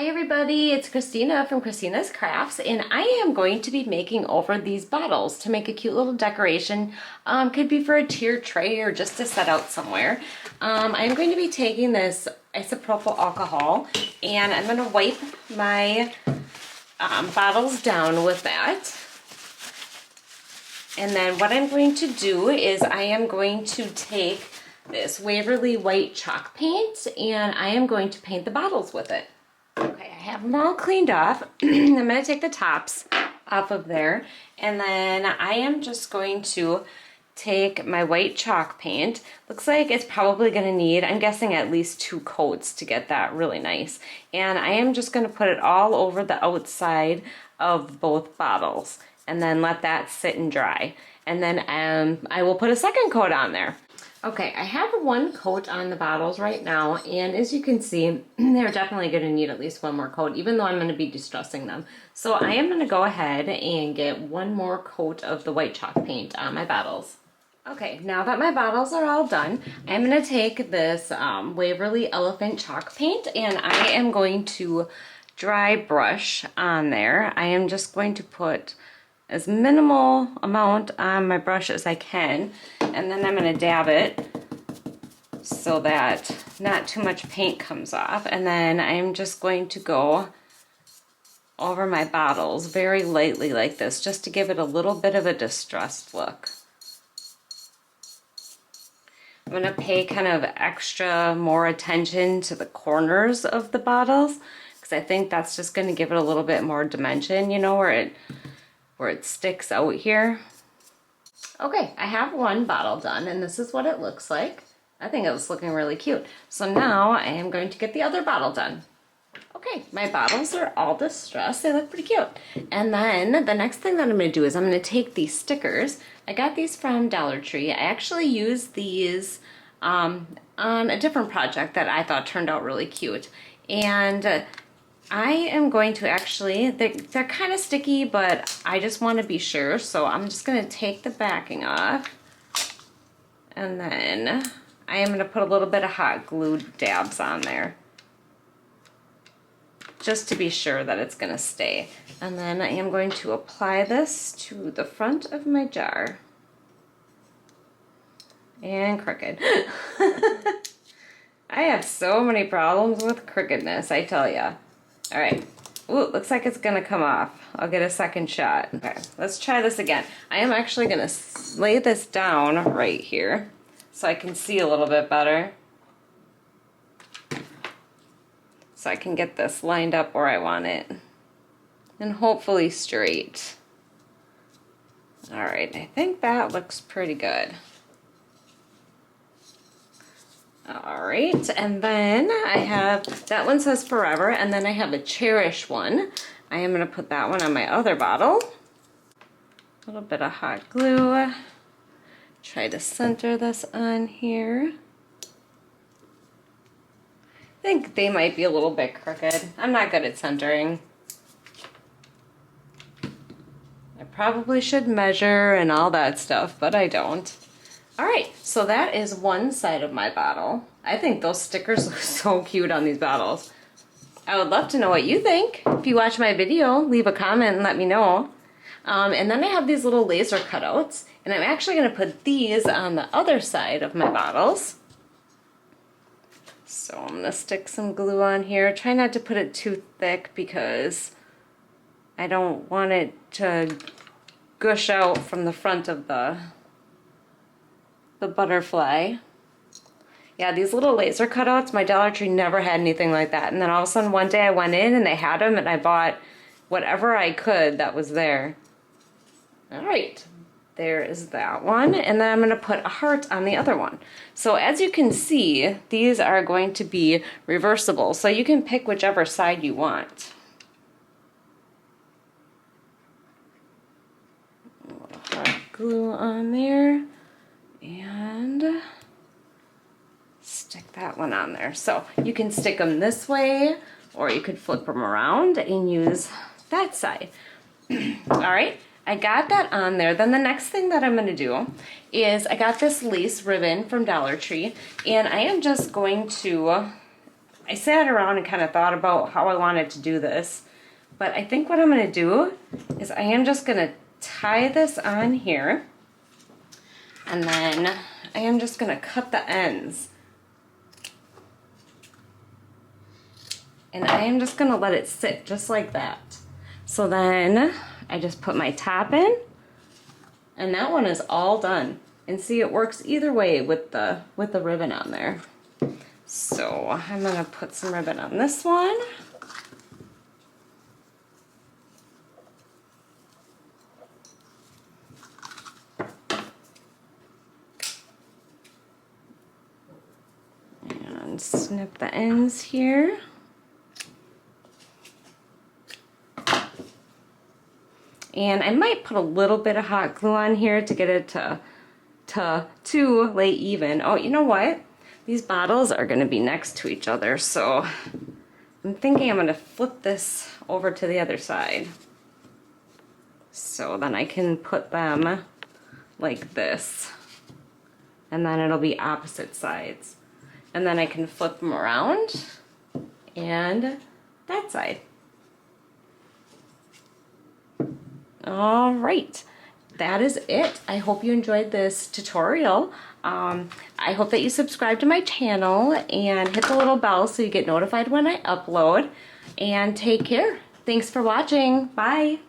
Hi everybody, it's Kristina from Kristina's Crafts, and I am going to be making over these bottles to make a cute little decoration. Could be for a tier tray or just to set out somewhere. I'm going to be taking this isopropyl alcohol and I'm going to wipe my bottles down with that. And then what I'm going to do is I am going to take this Waverly white chalk paint and I am going to paint the bottles with it. Okay, I have them all cleaned off. I'm going to take the tops off of there, and then I am just going to take my white chalk paint. Looks like it's probably going to need, I'm guessing, at least 2 coats to get that really nice. And I am just going to put it all over the outside of both bottles and then let that sit and dry. And then I will put a second coat on there. Okay, I have 1 coat on the bottles right now, and as you can see, they're definitely going to need at least 1 more coat, even though I'm going to be distressing them. So I am going to go ahead and get 1 more coat of the white chalk paint on my bottles. Okay, now that my bottles are all done, I'm going to take this Waverly Elephant chalk paint, and I am going to dry brush on there. I am just going to put as minimal amount on my brush as I can, and then I'm going to dab it so that not too much paint comes off, and then I'm just going to go over my bottles very lightly like this, just to give it a little bit of a distressed look. I'm going to pay kind of extra more attention to the corners of the bottles, because I think that's just going to give it a little bit more dimension, you know, where it sticks out here. Okay, I have 1 bottle done, and this is what it looks like. I think it was looking really cute. So now I am going to get the other bottle done. Okay, my bottles are all distressed. They look pretty cute. And then the next thing that I'm going to do is I'm going to take these stickers. I got these from Dollar Tree. I actually used these on a different project that I thought turned out really cute. And I am going to actually, they're kind of sticky, but I just want to be sure, so I'm just going to take the backing off, and then I am going to put a little bit of hot glue dabs on there, just to be sure that it's going to stay. And then I am going to apply this to the front of my jar. And crooked. I have so many problems with crookedness, I tell ya. All right, ooh, looks like it's gonna come off. I'll get a second shot. Okay, let's try this again. I am actually gonna lay this down right here so I can see a little bit better. So I can get this lined up where I want it. And hopefully straight. All right, I think that looks pretty good. All right, and then I have, that one says forever, and then I have a cherish one. I am going to put that one on my other bottle. A little bit of hot glue. Try to center this on here. I think they might be a little bit crooked. I'm not good at centering. I probably should measure and all that stuff, but I don't. Alright, so that is one side of my bottle. I think those stickers look so cute on these bottles. I would love to know what you think. If you watch my video, leave a comment and let me know. And then I have these little laser cutouts, and I'm actually going to put these on the other side of my bottles. So I'm going to stick some glue on here. Try not to put it too thick because I don't want it to gush out from the front of the butterfly. Yeah, these little laser cutouts, my Dollar Tree never had anything like that. And then all of a sudden one day I went in and they had them, and I bought whatever I could that was there. All right, there is that one. And then I'm going to put a heart on the other one. So as you can see, these are going to be reversible, so you can pick whichever side you want. A little hot glue on there. And stick that one on there. So you can stick them this way, or you could flip them around and use that side. All right, I got that on there. Then the next thing that I'm going to do is I got this lace ribbon from Dollar Tree, and I am just going to I sat around and kind of thought about how I wanted to do this, but I think what I'm going to do is I am just going to tie this on here, and then I am just going to cut the ends. And I am just going to let it sit just like that. So then I just put my top in, and that one is all done. And see, it works either way with the ribbon on there. So I'm going to put some ribbon on this one. And snip the ends here. And I might put a little bit of hot glue on here to get it to lay even. Oh, you know what? These bottles are going to be next to each other, so I'm thinking I'm going to flip this over to the other side. So then I can put them like this. And then it'll be opposite sides. And then I can flip them around and that side. All right, that is it. I hope you enjoyed this tutorial. I hope that you subscribe to my channel and hit the little bell so you get notified when I upload. And take care. Thanks for watching. Bye.